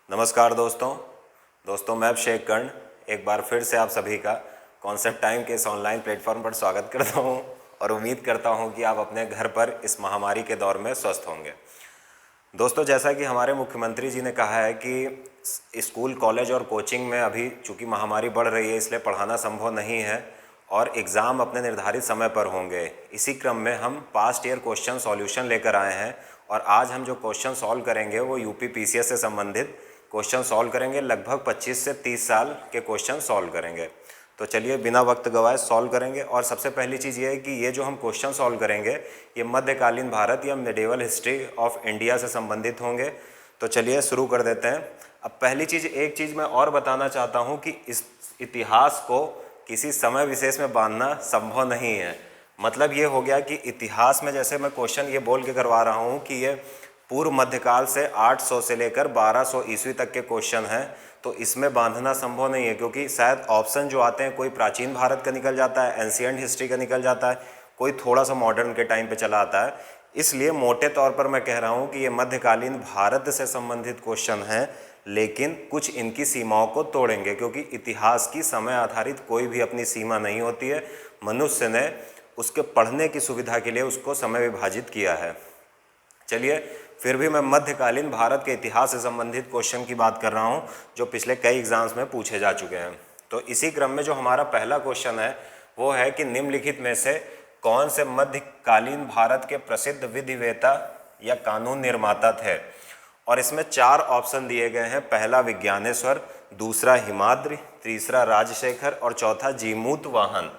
नमस्कार दोस्तों मैं अभिषेक कर्ण एक बार फिर से आप सभी का कॉन्सेप्ट टाइम के इस ऑनलाइन प्लेटफॉर्म पर स्वागत करता हूं और उम्मीद करता हूं कि आप अपने घर पर इस महामारी के दौर में स्वस्थ होंगे। दोस्तों, जैसा कि हमारे मुख्यमंत्री जी ने कहा है कि स्कूल, कॉलेज और कोचिंग में अभी चूँकि महामारी बढ़ रही है इसलिए पढ़ाना संभव नहीं है और एग्ज़ाम अपने निर्धारित समय पर होंगे। इसी क्रम में हम पास्ट ईयर क्वेश्चन सॉल्यूशन लेकर आए हैं और आज हम जो क्वेश्चन सॉल्व करेंगे वो यूपी पीसीएस से संबंधित क्वेश्चन सॉल्व करेंगे। लगभग 25 से 30 साल के क्वेश्चन सॉल्व करेंगे। तो चलिए बिना वक्त गवाए सॉल्व करेंगे। और सबसे पहली चीज़ ये है कि ये जो हम क्वेश्चन सॉल्व करेंगे ये मध्यकालीन भारत या मिडिवल हिस्ट्री ऑफ इंडिया से संबंधित होंगे। तो चलिए शुरू कर देते हैं। अब पहली चीज़, एक चीज़ मैं और बताना चाहता हूँ कि इस इतिहास को किसी समय विशेष में बांधना संभव नहीं है। मतलब ये हो गया कि इतिहास में जैसे मैं क्वेश्चन ये बोल के करवा रहा हूँ कि ये पूर्व मध्यकाल से 800 से लेकर 1200 ईस्वी तक के क्वेश्चन हैं, तो इसमें बांधना संभव नहीं है क्योंकि शायद ऑप्शन जो आते हैं कोई प्राचीन भारत का निकल जाता है, एंशिएंट हिस्ट्री का निकल जाता है, कोई थोड़ा सा मॉडर्न के टाइम पे चला आता है। इसलिए मोटे तौर पर मैं कह रहा हूँ कि ये मध्यकालीन भारत से संबंधित क्वेश्चन हैं, लेकिन कुछ इनकी सीमाओं को तोड़ेंगे क्योंकि इतिहास की समय आधारित कोई भी अपनी सीमा नहीं होती है। मनुष्य ने उसके पढ़ने की सुविधा के लिए उसको समय विभाजित किया है। चलिए, फिर भी मैं मध्यकालीन भारत के इतिहास से संबंधित क्वेश्चन की बात कर रहा हूं जो पिछले कई एग्जाम्स में पूछे जा चुके हैं। तो इसी क्रम में जो हमारा पहला क्वेश्चन है वो है कि निम्नलिखित में से कौन से मध्यकालीन भारत के प्रसिद्ध विधिवेता या कानून निर्माता थे। और इसमें 4 ऑप्शन दिए गए हैं। पहला विज्ञानेश्वर, दूसरा हिमाद्रि, तीसरा राजशेखर और चौथा जीमूत वाहन।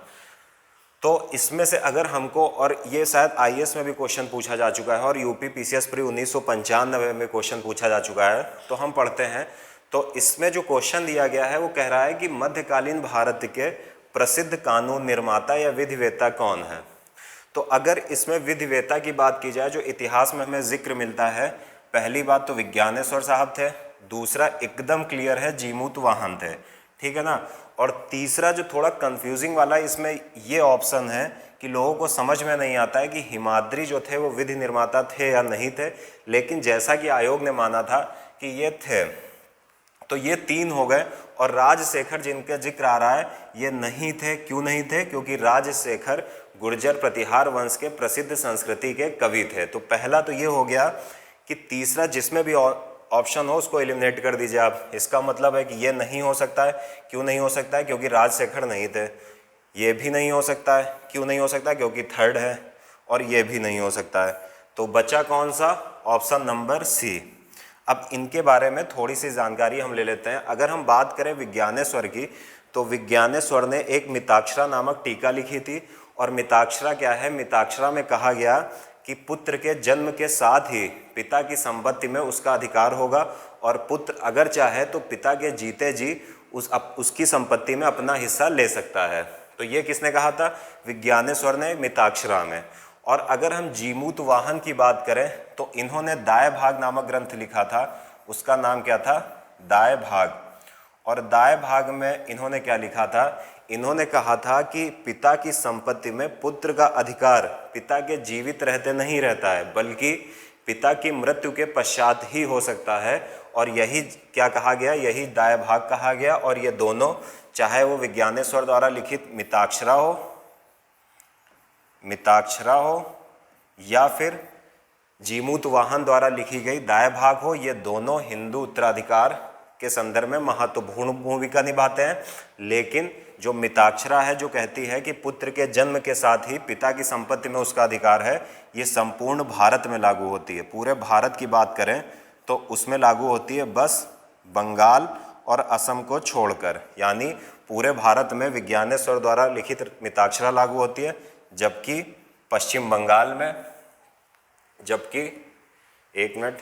तो इसमें से अगर हमको, और ये शायद आईएएस में भी क्वेश्चन पूछा जा चुका है और यूपी पीसीएस प्री 1995 में क्वेश्चन पूछा जा चुका है, तो हम पढ़ते हैं। तो इसमें जो क्वेश्चन दिया गया है वो कह रहा है कि मध्यकालीन भारत के प्रसिद्ध कानून निर्माता या विधिवेता कौन है। तो अगर इसमें विधिवेता की बात की जाए जो इतिहास में हमें जिक्र मिलता है, पहली बात तो विज्ञानेश्वर साहब थे, दूसरा एकदम क्लियर है जीमूत वाहन थे, ठीक है ना। और तीसरा जो थोड़ा कंफ्यूजिंग वाला इसमें ये ऑप्शन है कि लोगों को समझ में नहीं आता है कि हिमाद्रि जो थे वो विधि निर्माता थे या नहीं थे, लेकिन जैसा कि आयोग ने माना था कि ये थे, तो ये 3 हो गए। और राजशेखर जिनका जिक्र आ रहा है ये नहीं थे। क्यों नहीं थे? क्योंकि राजशेखर गुर्जर प्रतिहार वंश के प्रसिद्ध संस्कृति के कवि थे। तो पहला तो ये हो गया कि तीसरा जिसमें भी ऑप्शन हो उसको एलिमिनेट कर दीजिए आप। इसका मतलब है कि ये नहीं हो सकता है। क्यों नहीं हो सकता है? क्योंकि राजशेखर नहीं थे। ये भी नहीं हो सकता है। क्यों नहीं हो सकता? क्योंकि थर्ड है। और ये भी नहीं हो सकता है। तो बचा कौन सा? Option number C. अब इनके बारे में थोड़ी सी जानकारी हम ले लेते हैं। अगर हम बात करें विज्ञानेश्वर की, तो विज्ञानेश्वर ने एक मिताक्षरा नामक टीका लिखी थी। और मिताक्षरा क्या है? मिताक्षरा में कहा गया कि पुत्र के जन्म के साथ ही पिता की संपत्ति में उसका अधिकार होगा और पुत्र अगर चाहे तो पिता के जीते जी उसकी संपत्ति में अपना हिस्सा ले सकता है। तो ये किसने कहा था? विज्ञानेश्वर ने मिताक्षरा में। और अगर हम जीमूत वाहन की बात करें तो इन्होंने दाय भाग नामक ग्रंथ लिखा था। उसका नाम क्या था? दाय भाग। और दाय भाग में इन्होंने क्या लिखा था? इन्होंने कहा था कि पिता की संपत्ति में पुत्र का अधिकार पिता के जीवित रहते नहीं रहता है, बल्कि पिता की मृत्यु के पश्चात ही हो सकता है। और यही क्या कहा गया? यही दाय भाग कहा गया। और ये दोनों, चाहे वो विज्ञानेश्वर द्वारा लिखित मिताक्षरा हो या फिर जीमूत वाहन द्वारा लिखी गई दाय भाग हो, ये दोनों हिंदू उत्तराधिकार के संदर्भ में महत्वपूर्ण भूमिका निभाते हैं। लेकिन जो मिताक्षरा है जो कहती है कि पुत्र के जन्म के साथ ही पिता की संपत्ति में उसका अधिकार है, ये संपूर्ण भारत में लागू होती है। पूरे भारत की बात करें तो उसमें लागू होती है बस बंगाल और असम को छोड़कर। यानी पूरे भारत में विज्ञानेश्वर द्वारा लिखित मिताक्षरा लागू होती है, जबकि पश्चिम बंगाल में, एक मिनट,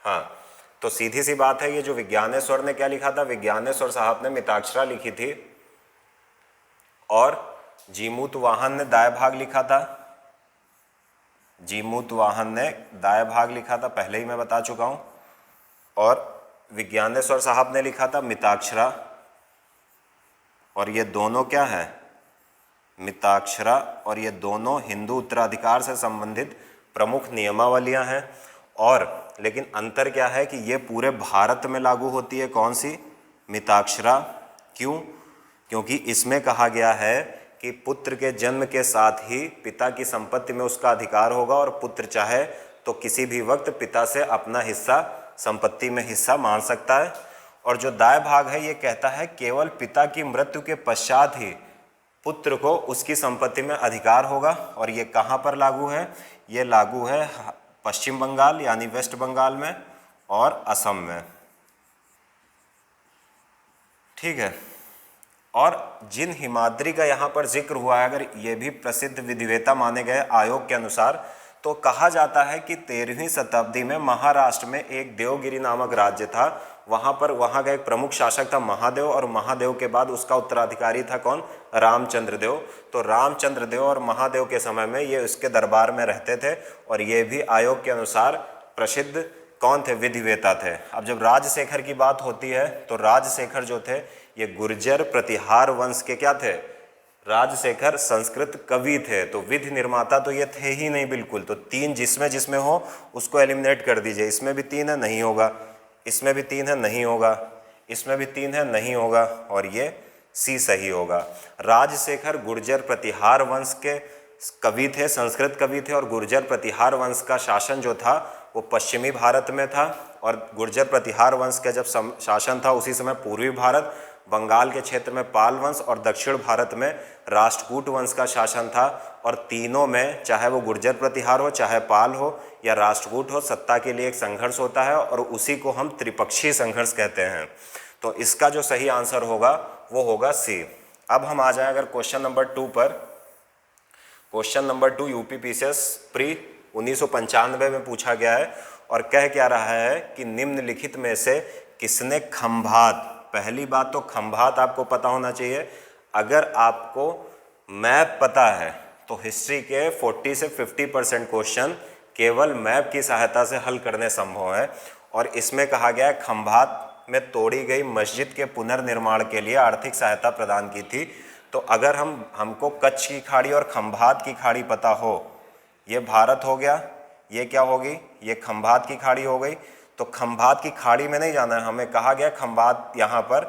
हाँ, तो सीधी सी बात है, ये जो विज्ञानेश्वर ने क्या लिखा था? विज्ञानेश्वर साहब ने मिताक्षरा लिखी थी और जीमूत वाहन ने दाय भाग लिखा था। जीमूत वाहन ने दाय भाग लिखा था, पहले ही मैं बता चुका हूं। और विज्ञानेश्वर साहब ने लिखा था मिताक्षरा। और ये दोनों क्या है? मिताक्षरा, और ये दोनों हिंदू उत्तराधिकार से संबंधित प्रमुख नियमावलियां हैं। और लेकिन अंतर क्या है कि ये पूरे भारत में लागू होती है, कौन सी? मिताक्षरा। क्यों? क्योंकि इसमें कहा गया है कि पुत्र के जन्म के साथ ही पिता की संपत्ति में उसका अधिकार होगा और पुत्र चाहे तो किसी भी वक्त पिता से अपना हिस्सा, संपत्ति में हिस्सा मांग सकता है। और जो दाय भाग है ये कहता है केवल पिता की मृत्यु के पश्चात ही पुत्र को उसकी संपत्ति में अधिकार होगा। और ये कहाँ पर लागू है? ये लागू है पश्चिम बंगाल यानी वेस्ट बंगाल में और असम में। ठीक है। और जिन हिमाद्री का यहाँ पर जिक्र हुआ है, अगर ये भी प्रसिद्ध विधिवेता माने गए आयोग के अनुसार, तो कहा जाता है कि 13वीं शताब्दी में महाराष्ट्र में एक देवगिरी नामक राज्य था। वहाँ का एक प्रमुख शासक था महादेव, और महादेव के बाद उसका उत्तराधिकारी था कौन? रामचंद्र देव। तो रामचंद्र देव और महादेव के समय में ये उसके दरबार में रहते थे, और ये भी आयोग के अनुसार प्रसिद्ध कौन थे? विधिवेता थे। अब जब राजशेखर की बात होती है तो राजशेखर जो थे ये गुर्जर प्रतिहार वंश के क्या थे? राजशेखर संस्कृत कवि थे। तो विधि निर्माता तो ये थे ही नहीं बिल्कुल। तो 3 जिसमें हो उसको एलिमिनेट कर दीजिए। इसमें भी 3 है, नहीं होगा। इसमें भी 3 है, नहीं होगा। इसमें भी 3 है, नहीं होगा। और ये सी सही होगा। राजशेखर गुर्जर प्रतिहार वंश के कवि थे, संस्कृत कवि थे। और गुर्जर प्रतिहार वंश का शासन जो था वो पश्चिमी भारत में था, और गुर्जर प्रतिहार वंश का जब शासन था उसी समय पूर्वी भारत, बंगाल के क्षेत्र में पाल वंश, और दक्षिण भारत में राष्ट्रकूट वंश का शासन था। और तीनों में, चाहे वो गुर्जर प्रतिहार हो, चाहे पाल हो या राष्ट्रकूट हो, सत्ता के लिए एक संघर्ष होता है, और उसी को हम त्रिपक्षीय संघर्ष कहते हैं। तो इसका जो सही आंसर होगा वो होगा सी। अब हम आ जाएं अगर क्वेश्चन नंबर 2 पर। क्वेश्चन नंबर 2 यूपीपीसीएस प्री 1995 में पूछा गया है, और कह क्या रहा है कि निम्नलिखित में से किसने खंभात, पहली बात तो खंभात आपको पता होना चाहिए। अगर आपको मैप पता है तो हिस्ट्री के 40 से 50% क्वेश्चन केवल मैप की सहायता से हल करने संभव है। और इसमें कहा गया है खंभात में तोड़ी गई मस्जिद के पुनर्निर्माण के लिए आर्थिक सहायता प्रदान की थी। तो अगर हमको कच्छ की खाड़ी और खंभात की खाड़ी पता हो, ये भारत हो गया, ये क्या होगी? ये खंभात की खाड़ी हो गई। तो खंभात की खाड़ी में नहीं जाना है, हमें कहा गया खंभात यहाँ पर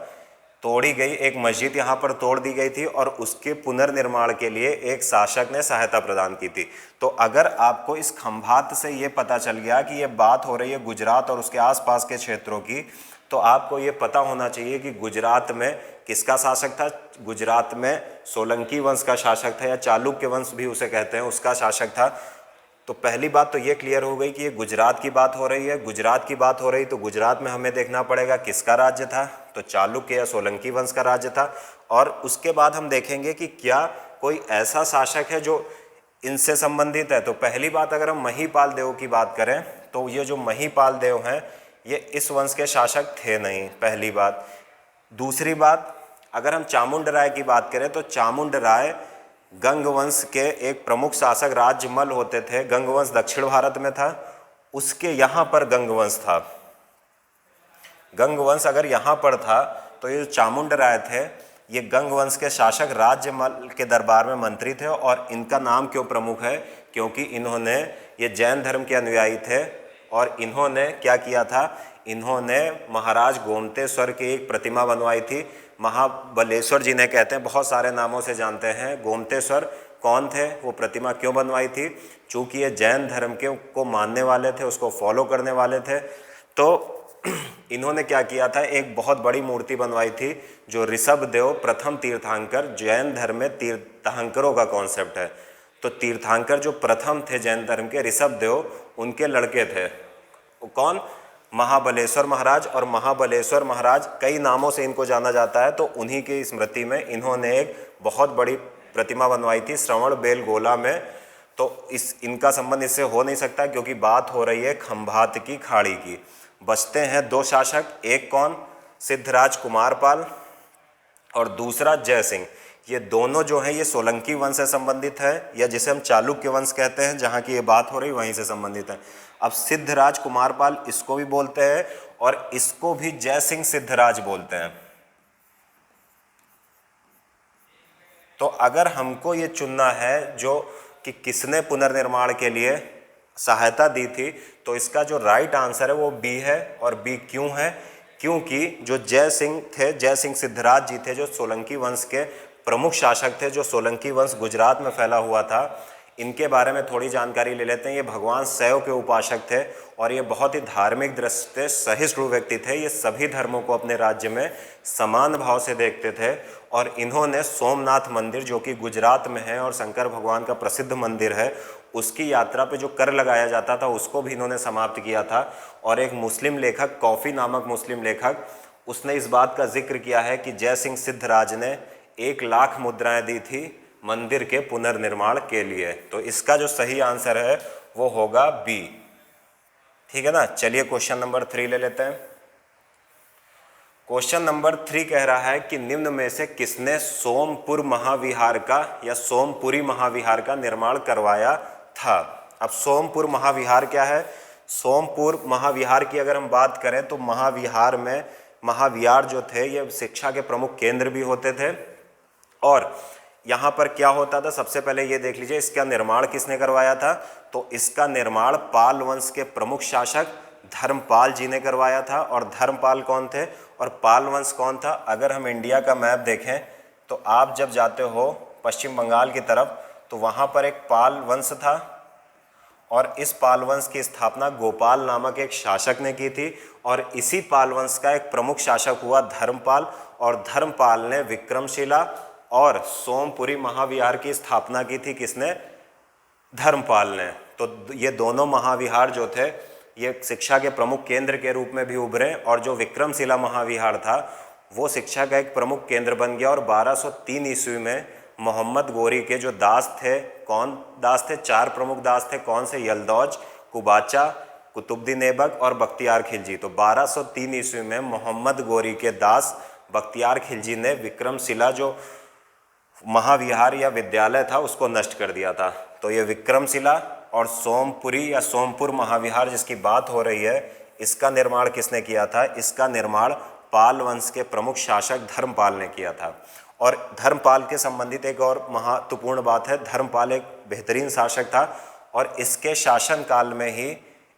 तोड़ी गई, एक मस्जिद यहाँ पर तोड़ दी गई थी और उसके पुनर्निर्माण के लिए एक शासक ने सहायता प्रदान की थी। तो अगर आपको इस खंभात से ये पता चल गया कि ये बात हो रही है गुजरात और उसके आसपास के क्षेत्रों की, तो आपको ये पता होना चाहिए कि गुजरात में किसका शासक था? गुजरात में सोलंकी वंश का शासक था, या चालुक्य वंश भी उसे कहते हैं, उसका शासक था। तो पहली बात तो ये क्लियर हो गई कि ये गुजरात की बात हो रही है। गुजरात की बात हो रही तो गुजरात में हमें देखना पड़ेगा किसका राज्य था, तो चालुक्य या सोलंकी वंश का राज्य था। और उसके बाद हम देखेंगे कि क्या कोई ऐसा शासक है जो इनसे संबंधित है। तो पहली बात अगर हम महीपाल देव की बात करें तो ये जो महीपाल देव हैं ये इस वंश के शासक थे नहीं, पहली बात। दूसरी बात, अगर हम चामुंड राय की बात करें तो चामुंड राय गंग वंश के एक प्रमुख शासक राज्यमल होते थे। गंग वंश दक्षिण भारत में था, उसके यहाँ पर गंग वंश था। गंग वंश अगर यहाँ पर था तो ये चामुंड राय थे, ये गंग वंश के शासक राज्यमल के दरबार में मंत्री थे। और इनका नाम क्यों प्रमुख है? क्योंकि इन्होंने, ये जैन धर्म के अनुयायी थे, और इन्होंने क्या किया था? इन्होंने महाराज गोमतेश्वर की एक प्रतिमा बनवाई थी। महाबलेश्वर जिन्हें कहते हैं, बहुत सारे नामों से जानते हैं। गोमतेश्वर कौन थे, वो प्रतिमा क्यों बनवाई थी? चूँकि ये जैन धर्म के को मानने वाले थे, उसको फॉलो करने वाले थे। तो इन्होंने क्या किया था? एक बहुत बड़ी मूर्ति बनवाई थी जो ऋषभ देव प्रथम तीर्थंकर, जैन धर्म में तीर्थंकरों का कॉन्सेप्ट है। तो तीर्थंकर जो प्रथम थे जैन धर्म के, ऋषभ देव, उनके लड़के थे। कौन? महाबलेश्वर महाराज। और महाबलेश्वर महाराज कई नामों से इनको जाना जाता है, तो उन्हीं की स्मृति में इन्होंने एक बहुत बड़ी प्रतिमा बनवाई थी श्रवण बेलगोला में। तो इनका संबंध इससे हो नहीं सकता क्योंकि बात हो रही है खंभात की खाड़ी की। बचते हैं 2 शासक, एक कौन? सिद्धराज कुमारपाल और दूसरा जय सिंह। ये दोनों जो हैं ये सोलंकी वंश से संबंधित है, या जिसे हम चालुक्य वंश कहते हैं, जहाँ की ये बात हो रही वहीं से संबंधित है। अब सिद्धराज कुमारपाल इसको भी बोलते हैं और इसको भी जय सिंह सिद्धराज बोलते हैं। तो अगर हमको ये चुनना है जो कि किसने पुनर्निर्माण के लिए सहायता दी थी, तो इसका जो राइट आंसर है वो बी है। और बी क्यों है? क्योंकि जो जय सिंह थे, जय सिंह सिद्धराज जी थे, जो सोलंकी वंश के प्रमुख शासक थे, जो सोलंकी वंश गुजरात में फैला हुआ था, इनके बारे में थोड़ी जानकारी ले लेते हैं। ये भगवान शैव के उपासक थे और ये बहुत ही धार्मिक दृष्टि से सहिष्णु व्यक्ति थे। ये सभी धर्मों को अपने राज्य में समान भाव से देखते थे और इन्होंने सोमनाथ मंदिर, जो कि गुजरात में है और शंकर भगवान का प्रसिद्ध मंदिर है, उसकी यात्रा पे जो कर लगाया जाता था उसको भी इन्होंने समाप्त किया था। और एक मुस्लिम लेखक, कॉफ़ी नामक मुस्लिम लेखक, उसने इस बात का जिक्र किया है कि जय सिंह सिद्धराज ने 1,00,000 मुद्राएं दी थी मंदिर के पुनर्निर्माण के लिए। तो इसका जो सही आंसर है वो होगा बी। ठीक है ना। चलिए क्वेश्चन नंबर 3 ले लेते हैं। क्वेश्चन नंबर 3 कह रहा है कि निम्न में से किसने सोमपुर महाविहार का या सोमपुरी महाविहार का निर्माण करवाया था? अब सोमपुर महाविहार क्या है? सोमपुर महाविहार की अगर हम बात करें तो महाविहार में महाविहार जो थे ये शिक्षा के प्रमुख केंद्र भी होते थे। और यहाँ पर क्या होता था, सबसे पहले ये देख लीजिए इसका निर्माण किसने करवाया था। तो इसका निर्माण पाल वंश के प्रमुख शासक धर्मपाल जी ने करवाया था। और धर्मपाल कौन थे और पाल वंश कौन था? अगर हम इंडिया का मैप देखें तो आप जब जाते हो पश्चिम बंगाल की तरफ तो वहाँ पर एक पाल वंश था और इस पाल वंश की स्थापना गोपाल नामक एक शासक ने की थी। और इसी पाल वंश का एक प्रमुख शासक हुआ धर्मपाल, और धर्मपाल ने विक्रमशिला और सोमपुरी महाविहार की स्थापना की थी। किसने? धर्मपाल ने। तो ये दोनों महाविहार जो थे ये शिक्षा के प्रमुख केंद्र के रूप में भी उभरे, और जो विक्रमशिला महाविहार था वो शिक्षा का एक प्रमुख केंद्र बन गया। और 1203 ईस्वी में मोहम्मद गोरी के जो दास थे, कौन दास थे? 4 प्रमुख दास थे। कौन से? यलदौज, कुबाचा, कुतुबुद्दीन ऐबक और बख्तियार खिलजी। तो 1203 ईस्वी में मोहम्मद गोरी के दास बख्तियार खिलजी ने विक्रमशिला जो महाविहार या विद्यालय था उसको नष्ट कर दिया था। तो ये विक्रमशिला और सोमपुरी या सोमपुर महाविहार जिसकी बात हो रही है, इसका निर्माण किसने किया था? इसका निर्माण पाल वंश के प्रमुख शासक धर्मपाल ने किया था। और धर्मपाल के संबंधित एक और महत्वपूर्ण बात है, धर्मपाल एक बेहतरीन शासक था और इसके शासनकाल में ही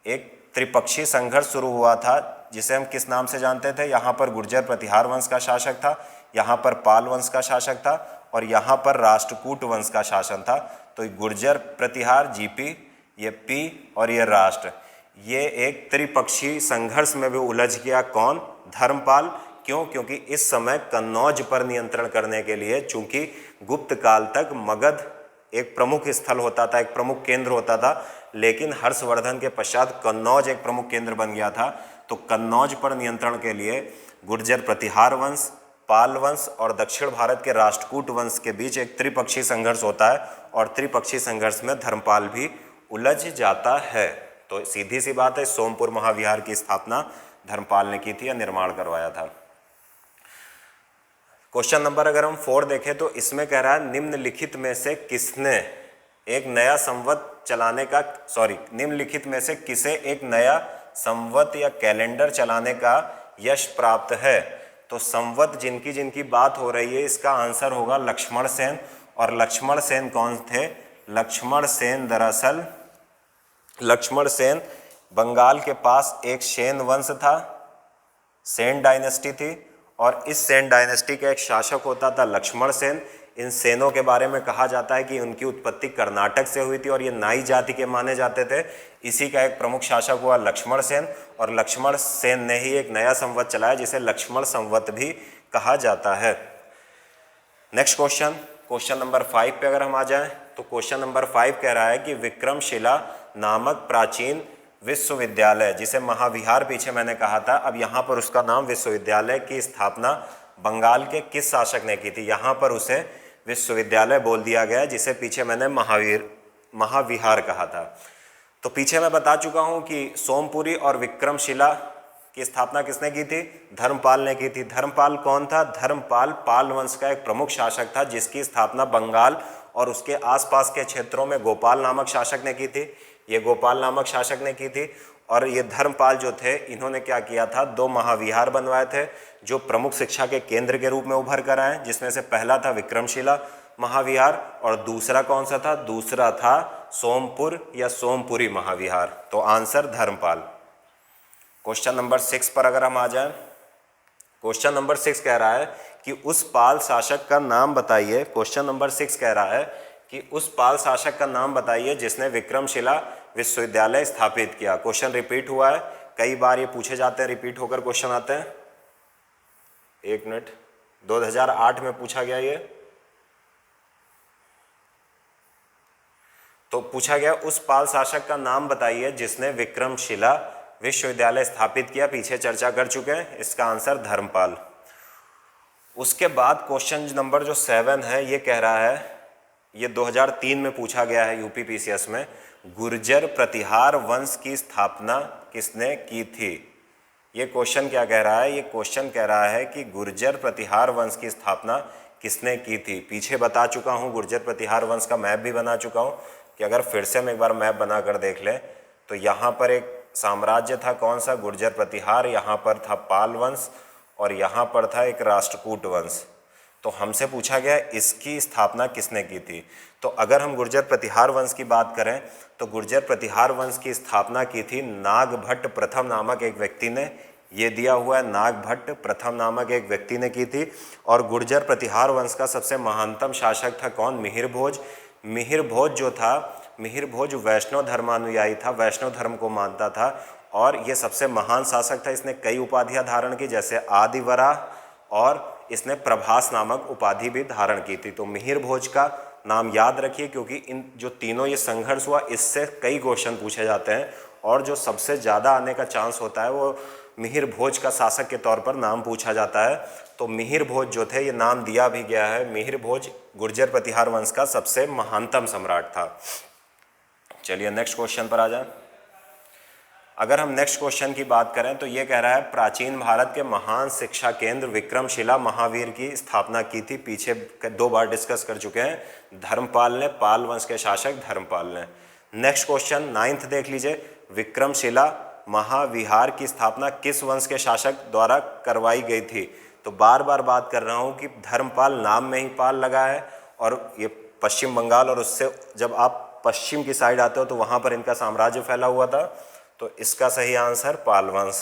एक त्रिपक्षीय संघर्ष शुरू हुआ था जिसे हम किस नाम से जानते थे? यहाँ पर गुर्जर प्रतिहार वंश का शासक था, यहाँ पर पाल वंश का शासक था और यहाँ पर राष्ट्रकूट वंश का शासन था। तो गुर्जर प्रतिहार जीपी, ये पी और ये राष्ट्र, ये एक त्रिपक्षीय संघर्ष में भी उलझ गया। कौन? धर्मपाल। क्यों? क्योंकि इस समय कन्नौज पर नियंत्रण करने के लिए, चूंकि गुप्त काल तक मगध एक प्रमुख स्थल होता था, एक प्रमुख केंद्र होता था, लेकिन हर्षवर्धन के पश्चात कन्नौज एक प्रमुख केंद्र बन गया था। तो कन्नौज पर नियंत्रण के लिए गुर्जर प्रतिहार वंश, पाल वंश और दक्षिण भारत के राष्ट्रकूट वंश के बीच एक त्रिपक्षीय संघर्ष होता है और त्रिपक्षीय संघर्ष में धर्मपाल भी उलझ जाता है। तो सीधी सी बात है, सोमपुर महाविहार की स्थापना धर्मपाल ने की थी या निर्माण करवाया था। क्वेश्चन नंबर अगर हम 4 देखें तो इसमें कह रहा है निम्नलिखित में से किसने एक नया संवत चलाने का, निम्नलिखित में से किसे एक नया संवत या कैलेंडर चलाने का यश प्राप्त है? तो संवत जिनकी जिनकी बात हो रही है इसका आंसर होगा लक्ष्मण सेन। और लक्ष्मण सेन कौन थे? लक्ष्मण सेन दरअसल लक्ष्मण सेन बंगाल के पास एक सेन वंश था, सेन डायनेस्टी थी, और इस सेन डायनेस्टी का एक शासक होता था लक्ष्मण सेन। इन सेनों के बारे में कहा जाता है कि उनकी उत्पत्ति कर्नाटक से हुई थी और ये नाई जाति के माने जाते थे। इसी का एक प्रमुख शासक हुआ लक्ष्मण सेन, और लक्ष्मण सेन ने ही एक नया संवत चलाया जिसे लक्ष्मण संवत भी कहा जाता है। नेक्स्ट क्वेश्चन नंबर 5 पे अगर हम आ जाएं तो क्वेश्चन नंबर 5 कह रहा है कि विक्रमशिला नामक प्राचीन विश्वविद्यालय, जिसे महाविहार पीछे मैंने कहा था, अब यहाँ पर उसका नाम विश्वविद्यालय की स्थापना बंगाल के किस शासक ने की थी? यहाँ पर उसे विश्वविद्यालय बोल दिया गया जिसे पीछे मैंने महाविहार कहा था। तो पीछे मैं बता चुका हूँ कि सोमपुरी और विक्रमशिला की स्थापना किसने की थी? धर्मपाल ने की थी। धर्मपाल कौन था? धर्मपाल पाल वंश का एक प्रमुख शासक था जिसकी स्थापना बंगाल और उसके आसपास के क्षेत्रों में गोपाल नामक शासक ने की थी। ये गोपाल नामक शासक ने की थी। और ये धर्मपाल जो थे इन्होंने क्या किया था? 2 महाविहार बनवाए थे जो प्रमुख शिक्षा के केंद्र के रूप में उभर कर आए, जिसमें से पहला था विक्रमशिला, महाविहार, और दूसरा कौन सा था? दूसरा था सोमपुर या सोमपुरी महाविहार। तो आंसर धर्मपाल। क्वेश्चन नंबर 6 पर अगर हम आ जाएं, क्वेश्चन नंबर 6 कह रहा है कि उस पाल शासक का नाम बताइए। क्वेश्चन नंबर 6 कह रहा है कि उस पाल शासक का नाम बताइए जिसने विक्रमशिला विश्वविद्यालय स्थापित किया। क्वेश्चन रिपीट हुआ है, कई बार ये पूछे जाते हैं, रिपीट होकर क्वेश्चन आते हैं। एक मिनट, 2008 में पूछा गया ये, तो पूछा गया उस पाल शासक का नाम बताइए जिसने विक्रमशिला विश्वविद्यालय स्थापित किया। पीछे चर्चा कर चुके हैं, इसका आंसर धर्मपाल। उसके बाद क्वेश्चन नंबर जो 7 है ये कह रहा है, ये 2003 में पूछा गया है यूपी पीसीएस में, गुर्जर प्रतिहार वंश की स्थापना किसने की थी। ये क्वेश्चन क्या कह रहा है? ये क्वेश्चन कह रहा है कि गुर्जर प्रतिहार वंश की स्थापना किसने की थी। पीछे बता चुका हूँ, गुर्जर प्रतिहार वंश का मैप भी बना चुका हूँ कि अगर फिर से हम एक बार मैप बना कर देख लें तो यहाँ पर एक साम्राज्य था, कौन सा? गुर्जर प्रतिहार। यहाँ पर था पाल वंश और यहाँ पर था एक राष्ट्रकूट वंश। तो हमसे पूछा गया इसकी स्थापना किसने की थी। तो अगर हम गुर्जर प्रतिहार वंश की बात करें तो गुर्जर प्रतिहार वंश की स्थापना की थी नागभट्ट प्रथम नामक एक व्यक्ति ने। ये दिया हुआ है, नागभट्ट प्रथम नामक एक व्यक्ति ने की थी। और गुर्जर प्रतिहार वंश का सबसे महानतम शासक था कौन? मिहिर भोज। मिहिर भोज जो था, मिहिर भोज वैष्णव धर्मानुयायी था, वैष्णव धर्म को मानता था और ये सबसे महान शासक था। इसने कई उपाधियां धारण की, जैसे आदिवराह, और इसने प्रभास नामक उपाधि भी धारण की थी। तो मिहिर भोज का नाम याद रखिए क्योंकि इन जो तीनों ये संघर्ष हुआ इससे कई क्वेश्चन पूछे जाते हैं और जो सबसे ज़्यादा आने का चांस होता है वो मिहिर भोज का शासक के तौर पर नाम पूछा जाता है। तो मिहिर भोज जो थे, ये नाम दिया भी गया है, मिहिर भोज गुर्जर प्रतिहार वंश का सबसे महानतम सम्राट था। चलिए नेक्स्ट क्वेश्चन पर आ जाए। अगर हम नेक्स्ट क्वेश्चन की बात करें तो ये कह रहा है प्राचीन भारत के महान शिक्षा केंद्र विक्रमशिला महावीर की स्थापना की थी। पीछे 2 बार डिस्कस कर चुके हैं, धर्मपाल ने, पाल वंश के शासक धर्मपाल ने। नेक्स्ट क्वेश्चन 9th देख लीजिए, विक्रमशिला महाविहार की स्थापना किस वंश के शासक द्वारा करवाई गई थी। तो बार बार बात कर रहा हूँ कि धर्मपाल नाम में ही पाल लगा है और ये पश्चिम बंगाल और उससे जब आप पश्चिम की साइड आते हो तो वहाँ पर इनका साम्राज्य फैला हुआ था। तो इसका सही आंसर पाल वंश।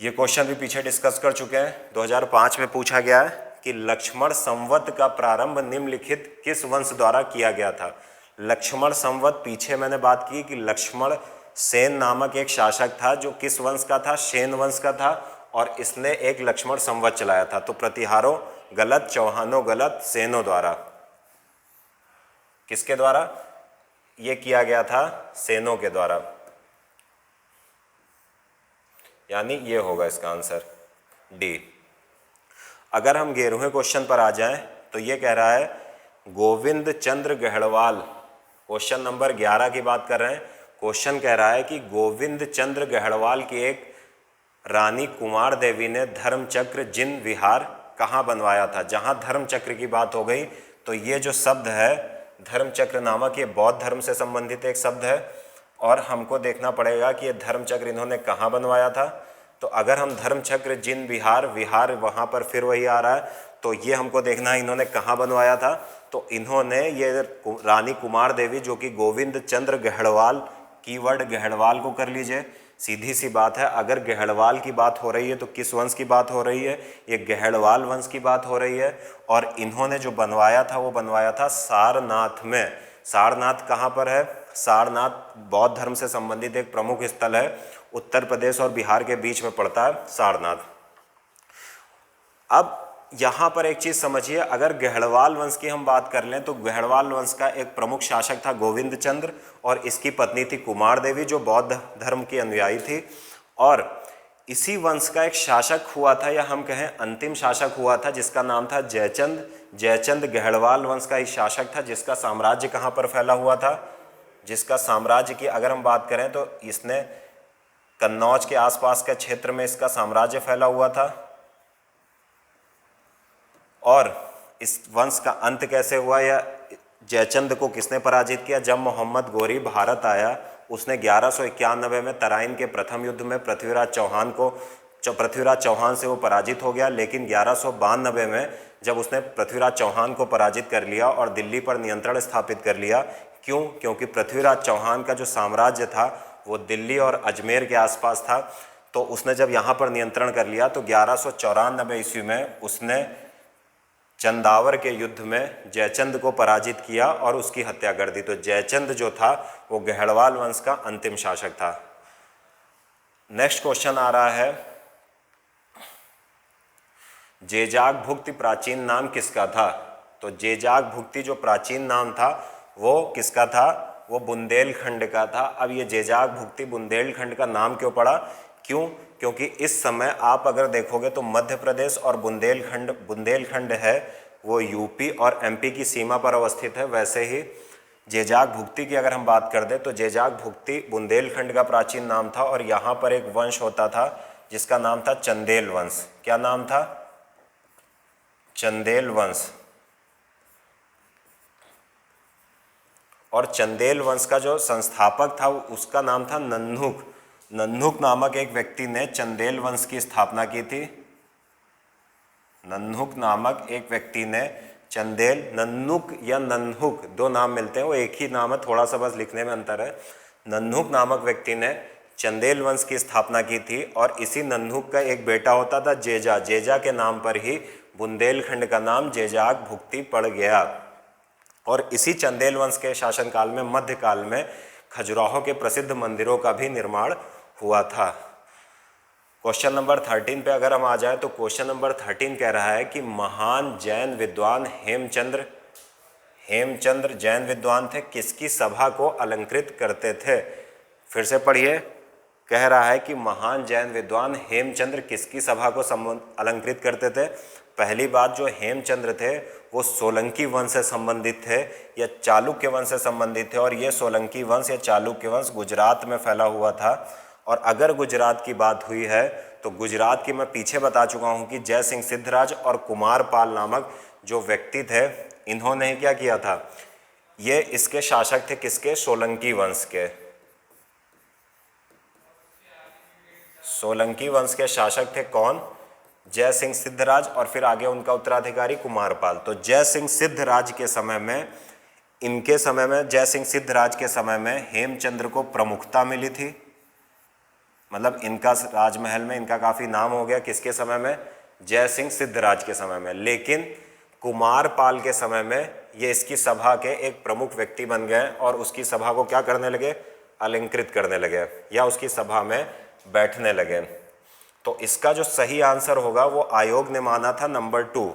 ये क्वेश्चन भी पीछे डिस्कस कर चुके हैं, 2005 में पूछा गया है कि लक्ष्मण संवत का प्रारंभ निम्नलिखित किस वंश द्वारा किया गया था। लक्ष्मण संवत, पीछे मैंने बात की कि लक्ष्मण सेन नामक एक शासक था जो किस वंश का था? सेन वंश का था और इसने एक लक्ष्मण संवत चलाया था। तो प्रतिहारों गलत, चौहानों गलत, सेनों द्वारा। किसके द्वारा ये किया गया था? सेनों के द्वारा, यानी ये होगा इसका आंसर डी। अगर हम 11वें क्वेश्चन पर आ जाएं तो ये कह रहा है गोविंद चंद्र गहड़वाल। क्वेश्चन नंबर 11 की बात कर रहे हैं। क्वेश्चन कह रहा है कि गोविंद चंद्र गहड़वाल की एक रानी कुमार देवी ने धर्मचक्र जिन विहार कहाँ बनवाया था। जहाँ धर्मचक्र की बात हो गई तो ये जो शब्द है धर्मचक्र नामक, ये बौद्ध धर्म से संबंधित एक शब्द है और हमको देखना पड़ेगा कि ये धर्मचक्र इन्होंने कहाँ बनवाया था। तो अगर हम धर्मचक्र जिन विहार, विहार वहाँ पर फिर वही आ रहा है, तो ये हमको देखना है इन्होंने कहाँ बनवाया था। तो इन्होंने ये रानी कुमार देवी जो कि गोविंद चंद्र गहड़वाल, कीवर्ड गहड़वाल को कर लीजिए। सीधी सी बात है, अगर गहड़वाल की बात हो रही है तो किस वंश की बात हो रही है? ये गहड़वाल वंश की बात हो रही है। और इन्होंने जो बनवाया था वो बनवाया था सारनाथ में। सारनाथ कहाँ पर है? सारनाथ बौद्ध धर्म से संबंधित एक प्रमुख स्थल है, उत्तर प्रदेश और बिहार के बीच में पड़ता है सारनाथ। अब यहाँ पर एक चीज़ समझिए, अगर गहड़वाल वंश की हम बात कर लें तो गहड़वाल वंश का एक प्रमुख शासक था गोविंद चंद्र और इसकी पत्नी थी कुमार देवी जो बौद्ध धर्म की अनुयायी थी। और इसी वंश का एक शासक हुआ था, या हम कहें अंतिम शासक हुआ था, जिसका नाम था जयचंद। जयचंद गहड़वाल वंश का एक शासक था जिसका साम्राज्य कहाँ पर फैला हुआ था? जिसका साम्राज्य की अगर हम बात करें तो इसने कन्नौज के आसपास के क्षेत्र में इसका साम्राज्य फैला हुआ था। और इस वंश का अंत कैसे हुआ या जयचंद को किसने पराजित किया? जब मोहम्मद गोरी भारत आया, उसने 1191 में तराइन के प्रथम युद्ध में पृथ्वीराज चौहान से वो पराजित हो गया। लेकिन 1192 में जब उसने पृथ्वीराज चौहान को पराजित कर लिया और दिल्ली पर नियंत्रण स्थापित कर लिया। क्यों? क्योंकि पृथ्वीराज चौहान का जो साम्राज्य था वो दिल्ली और अजमेर के आसपास था। तो उसने जब यहाँ पर नियंत्रण कर लिया तो 1194 ईस्वी में उसने चंदावर के युद्ध में जयचंद को पराजित किया और उसकी हत्या कर दी। तो जयचंद जो था वो गहड़वाल वंश का अंतिम शासक था। नेक्स्ट क्वेश्चन आ रहा है, जेजाग भुक्ति प्राचीन नाम किसका था? तो जेजाग भुक्ति जो प्राचीन नाम था वो किसका था? वो बुंदेलखंड का था। अब ये जेजाग भुक्ति बुंदेलखंड का नाम क्यों पड़ा? क्यों? क्योंकि इस समय आप अगर देखोगे तो मध्य प्रदेश और बुंदेलखंड है वो यूपी और एमपी की सीमा पर अवस्थित है। वैसे ही जेजाग भुक्ति की अगर हम बात कर दें तो जेजाग भुक्ति बुंदेलखंड का प्राचीन नाम था और यहाँ पर एक वंश होता था जिसका नाम था चंदेल वंश। क्या नाम था? चंदेल वंश। और चंदेल वंश का जो संस्थापक था उसका नाम था नन्हुक। नन्हुक नामक एक व्यक्ति ने चंदेल वंश की स्थापना की थी। नन्हुक नामक एक व्यक्ति ने चंदेल, नन्हुक या नन्हुक दो नाम मिलते हैं, वो एक ही नाम है, थोड़ा सा बस लिखने में अंतर है। नन्हुक नामक व्यक्ति ने चंदेल वंश की स्थापना की थी और इसी नन्हुक का एक बेटा होता था जेजा। जेजा के नाम पर ही बुंदेलखंड का नाम जेजाग भुक्ति पड़ गया। और इसी चंदेल वंश के शासनकाल में मध्यकाल में खजुराहो के प्रसिद्ध मंदिरों का भी निर्माण हुआ था। क्वेश्चन नंबर 13 पे अगर हम आ जाए तो क्वेश्चन नंबर 13 कह रहा है कि महान जैन विद्वान हेमचंद्र जैन विद्वान थे, किसकी सभा को अलंकृत करते थे? फिर से पढ़िए। कह रहा है कि महान जैन विद्वान हेमचंद्र किसकी सभा को अलंकृत करते थे? पहली बात, जो हेमचंद्र थे वो सोलंकी वंश से संबंधित थे या चालुक्य वंश से संबंधित थे। और ये सोलंकी वंश या चालुक्य वंश गुजरात में फैला हुआ था। और अगर गुजरात की बात हुई है तो गुजरात की मैं पीछे बता चुका हूँ कि जय सिंह सिद्धराज और कुमारपाल नामक जो व्यक्ति थे, इन्होंने क्या किया था, ये इसके शासक थे, किसके? सोलंकी वंश के। सोलंकी वंश के शासक थे कौन? जय सिंह सिद्धराज और फिर आगे उनका उत्तराधिकारी कुमारपाल। तो जय सिंह सिद्धराज के समय में, इनके समय में, जय सिंह सिद्धराज के समय में हेमचंद्र को प्रमुखता मिली थी। मतलब इनका राजमहल में इनका काफ़ी नाम हो गया। किसके समय में? जय सिंह सिद्धराज के समय में। लेकिन कुमारपाल के समय में ये इसकी सभा के एक प्रमुख व्यक्ति बन गए और उसकी सभा को क्या करने लगे? अलंकृत करने लगे या उसकी सभा में बैठने लगे। तो इसका जो सही आंसर होगा वो आयोग ने माना था नंबर 2।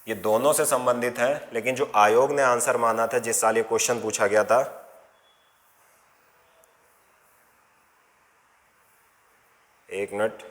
ये दोनों से संबंधित है, लेकिन जो आयोग ने आंसर माना था जिस साल ये क्वेश्चन पूछा गया था, एक मिनट,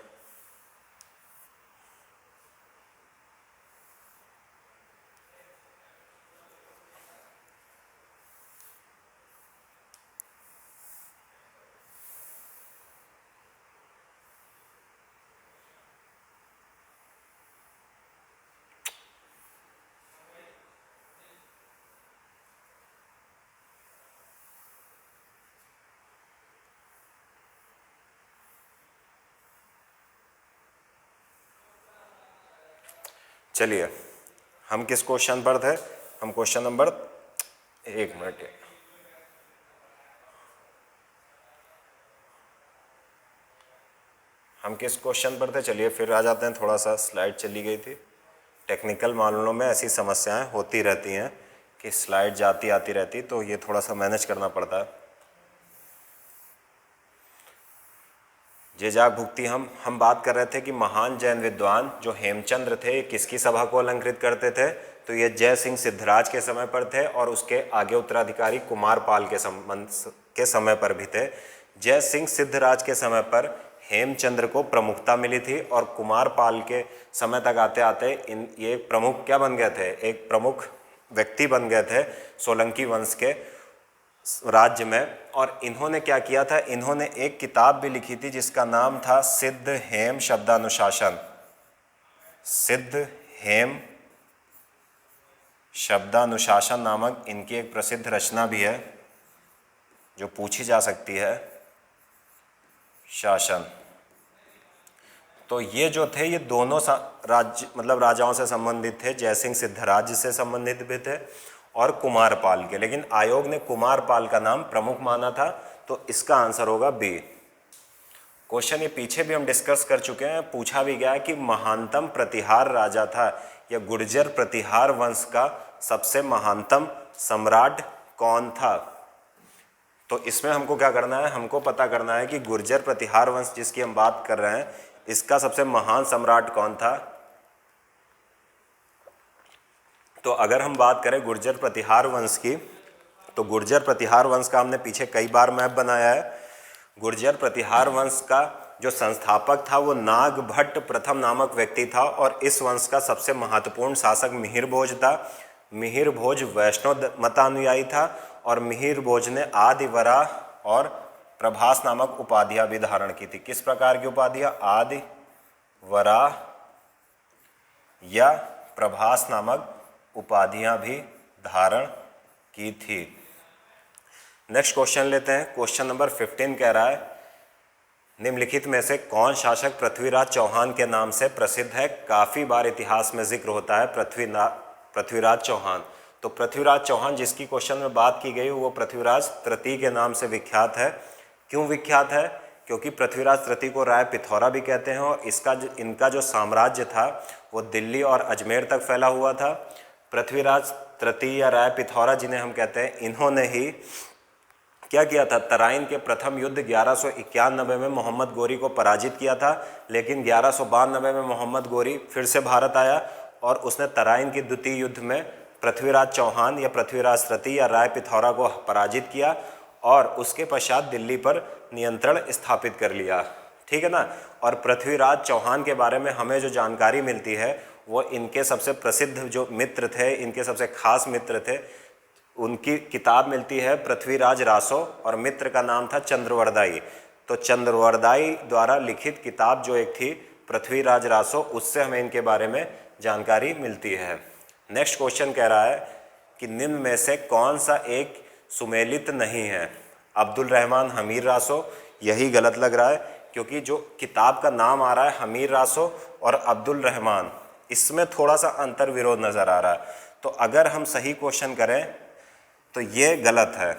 चलिए हम किस क्वेश्चन पर थे? हम क्वेश्चन नंबर, एक मिनट, हम किस क्वेश्चन पर थे? चलिए फिर आ जाते हैं। थोड़ा सा स्लाइड चली गई थी। टेक्निकल मामलों में ऐसी समस्याएं होती रहती हैं कि स्लाइड जाती आती रहती, तो ये थोड़ा सा मैनेज करना पड़ता है। जेजाग भुक्ति हम बात कर रहे थे कि महान जैन विद्वान जो हेमचंद्र थे किसकी सभा को अलंकृत करते थे? तो ये जय सिंह सिद्धराज के समय पर थे और उसके आगे उत्तराधिकारी कुमारपाल के समय पर भी थे। जय सिंह सिद्धराज के समय पर हेमचंद्र को प्रमुखता मिली थी और कुमारपाल के समय तक आते आते ये प्रमुख क्या बन गए थे? एक प्रमुख व्यक्ति बन गए थे सोलंकी वंश के राज्य में। और इन्होंने क्या किया था? इन्होंने एक किताब भी लिखी थी जिसका नाम था सिद्ध हेम शब्दानुशासन। सिद्ध हेम शब्दानुशासन नामक इनकी एक प्रसिद्ध रचना भी है जो पूछी जा सकती है, शासन। तो ये जो थे ये दोनों राज्य मतलब राजाओं से संबंधित थे, जयसिंह सिद्धराज से संबंधित भी थे और कुमारपाल के, लेकिन आयोग ने कुमारपाल का नाम प्रमुख माना था, तो इसका आंसर होगा बी। क्वेश्चन ये पीछे भी हम डिस्कस कर चुके हैं, पूछा भी गया है कि महानतम प्रतिहार राजा था या गुर्जर प्रतिहार वंश का सबसे महानतम सम्राट कौन था। तो इसमें हमको क्या करना है, हमको पता करना है कि गुर्जर प्रतिहार वंश जिसकी हम बात कर रहे हैं इसका सबसे महान सम्राट कौन था। तो अगर हम बात करें गुर्जर प्रतिहार वंश की, तो गुर्जर प्रतिहार वंश का हमने पीछे कई बार मैप बनाया है। गुर्जर प्रतिहार वंश का जो संस्थापक था वो नागभट्ट प्रथम नामक व्यक्ति था और इस वंश का सबसे महत्वपूर्ण शासक मिहिर भोज था। मिहिर भोज वैष्णव मतानुयायी था और मिहिर भोज ने आदि वराह और प्रभास नामक उपाधियां भी धारण की थी। किस प्रकार की उपाधियां? आदि वराह या प्रभास नामक उपाधियां भी धारण की थी। नेक्स्ट क्वेश्चन लेते हैं। क्वेश्चन नंबर 15 कह रहा है निम्नलिखित में से कौन शासक पृथ्वीराज चौहान के नाम से प्रसिद्ध है। काफ़ी बार इतिहास में जिक्र होता है पृथ्वीराज चौहान। तो पृथ्वीराज चौहान जिसकी क्वेश्चन में बात की गई वो पृथ्वीराज तृतीय के नाम से विख्यात है। क्यों विख्यात है? क्योंकि पृथ्वीराज तृतीय को राय पिथौरा भी कहते हैं और इनका जो साम्राज्य था वो दिल्ली और अजमेर तक फैला हुआ था। पृथ्वीराज तृतीय या राय पिथौरा जिन्हें हम कहते हैं, इन्होंने ही क्या किया था, तराइन के प्रथम युद्ध 1191 में मोहम्मद गोरी को पराजित किया था, लेकिन 1192 में मोहम्मद गोरी फिर से भारत आया और उसने तराइन की द्वितीय युद्ध में पृथ्वीराज चौहान या पृथ्वीराज तृतीय या राय पिथौरा को पराजित किया और उसके पश्चात दिल्ली पर नियंत्रण स्थापित कर लिया। ठीक है ना। और पृथ्वीराज चौहान के बारे में हमें जो जानकारी मिलती है वो इनके सबसे प्रसिद्ध जो मित्र थे, इनके सबसे खास मित्र थे, उनकी किताब मिलती है पृथ्वीराज रासो और मित्र का नाम था चंद्रवरदाई। तो चंद्रवरदाई द्वारा लिखित किताब जो एक थी पृथ्वीराज रासो, उससे हमें इनके बारे में जानकारी मिलती है। नेक्स्ट क्वेश्चन कह रहा है कि निम्न में से कौन सा एक सुमेलित नहीं है। अब्दुल रहमान हमीर रासो, यही गलत लग रहा है क्योंकि जो किताब का नाम आ रहा है हमीर रासो और अब्दुल रहमान, इसमें थोड़ा सा अंतर विरोध नज़र आ रहा है। तो अगर हम सही क्वेश्चन करें तो ये गलत है।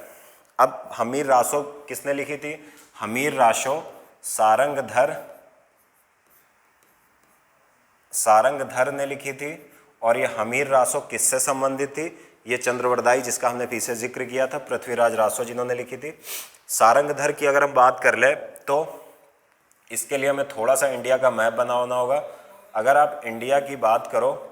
अब हमीर रासो किसने लिखी थी? हमीर रासो सारंगधर ने लिखी थी। और ये हमीर रासो किससे संबंधित थी? ये चंद्रवरदाई जिसका हमने पीछे जिक्र किया था, पृथ्वीराज रासो जिन्होंने लिखी थी। सारंगधर की अगर हम बात कर ले तो इसके लिए हमें थोड़ा सा इंडिया का मैप बनाना होगा। अगर आप इंडिया की बात करो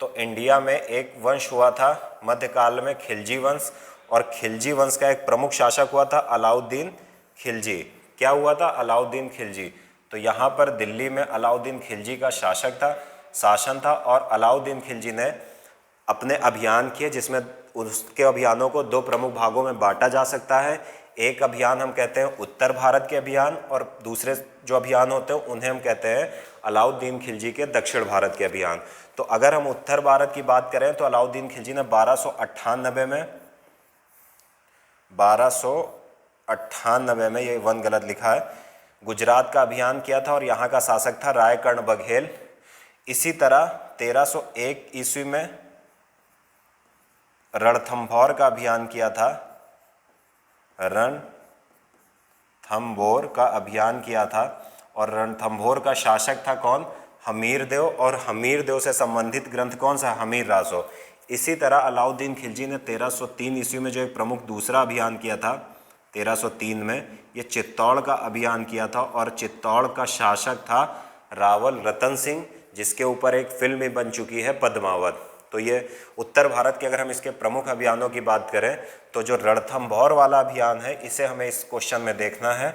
तो इंडिया में एक वंश हुआ था मध्यकाल में, खिलजी वंश, और खिलजी वंश का एक प्रमुख शासक हुआ था अलाउद्दीन खिलजी। क्या हुआ था? अलाउद्दीन खिलजी। तो यहाँ पर दिल्ली में अलाउद्दीन खिलजी का शासन था और अलाउद्दीन खिलजी ने अपने अभियान किए जिसमें उसके अभियानों को दो प्रमुख भागों में बांटा जा सकता है। एक अभियान हम कहते हैं उत्तर भारत के अभियान और दूसरे जो अभियान होते हैं उन्हें हम कहते हैं अलाउद्दीन खिलजी के दक्षिण भारत के अभियान। तो अगर हम उत्तर भारत की बात करें तो अलाउद्दीन खिलजी ने 1298 में ये वन गलत लिखा है, गुजरात का अभियान किया था और यहाँ का शासक था रायकर्ण बघेल। इसी तरह 1301 ईस्वी में रणथंभौर का अभियान किया था, रणथंभौर का अभियान किया था और रणथंभौर का शासक था कौन? हमीरदेव। और हमीरदेव से संबंधित ग्रंथ कौन सा? हमीर रासो। इसी तरह अलाउद्दीन खिलजी ने 1303 ईस्वी में जो एक प्रमुख दूसरा अभियान किया था 1303 में, ये चित्तौड़ का अभियान किया था और चित्तौड़ का शासक था रावल रतन सिंह, जिसके ऊपर एक फिल्म भी बन चुकी है पद्मावत। तो ये उत्तर भारत के अगर हम इसके प्रमुख अभियानों की बात करें तो जो रणथंभौर वाला अभियान है इसे हमें इस क्वेश्चन में देखना है।